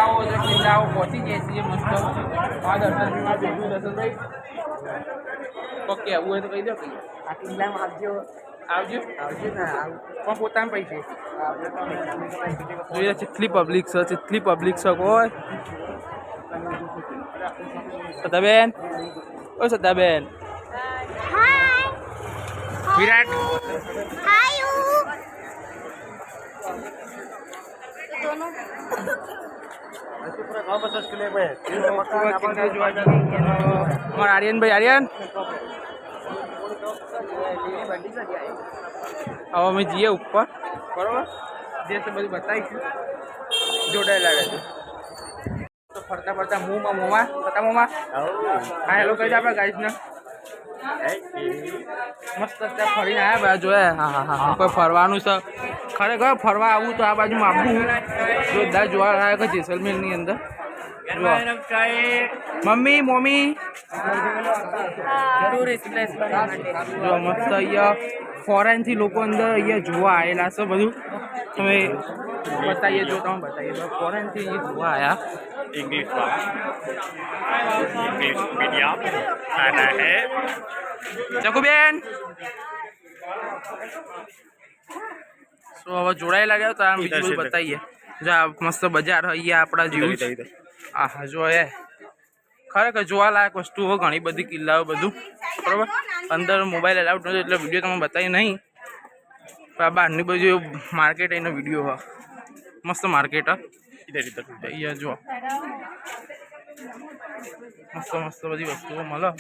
આવો તો કિલ્લા આવો પહોંચી જાય છીએ મસ્ત આ દર્શનમાં જોયું દર્શનભાઈ ઓકે આવું હોય તો કહી દો કે આ કિલ્લામાં આવજો આવજો આવજો ને પણ પોતાના પૈસે જોઈએ કેટલી પબ્લિક છે કોઈ સતાબેન ઓ સતાબેન વિરાટ આર્યનભાઈ આર્યન હવે અમે જઈએ ઉપર બરોબર જે છે બધું બતાવીશું જોડાયેલા રહેશે તો ફરતા ફરતા મોમાં હા હેલો કહી દે આપણા ગાઈસને મસ્ત અત્યારે ફરીને આવ્યા બધા જોયા હા કોઈ ફરવાનું છે ખરેખર ફરવા આવું તો આ બાજુમાં આવવું જોરદાર જોવા લાયક જેસલમેરની અંદર મમ્મી જો મસ્ત અહીંયા ફોરેનથી લોકો અંદર અહીંયા જોવા આવેલા છે બધું તમે બતાવીએ જો તમે બતાવીએ ફોરેનથી અહીંયા જોવા આવ્યા इंग्लिश मीडियम खाना है ચકુબેન હવે જોડાયેલા ગયા તો આમ બીજું બધું બતાવીએ જો આ મસ્ત બજાર અહીંયા આપણા જેવું હા જો એ ખરેખર જોવાલાયક વસ્તુઓ ઘણી બધી કિલ્લાઓ બધું બરાબર અંદર મોબાઈલ એલાઉડ નહોતો એટલે વિડીયો તમે બતાવી નહીં પણ આ બહારની બાજુ માર્કેટ એનો વિડીયો હા મસ્ત માર્કેટ હા અહીંયા જો મસ્ત બધી વસ્તુઓ મળે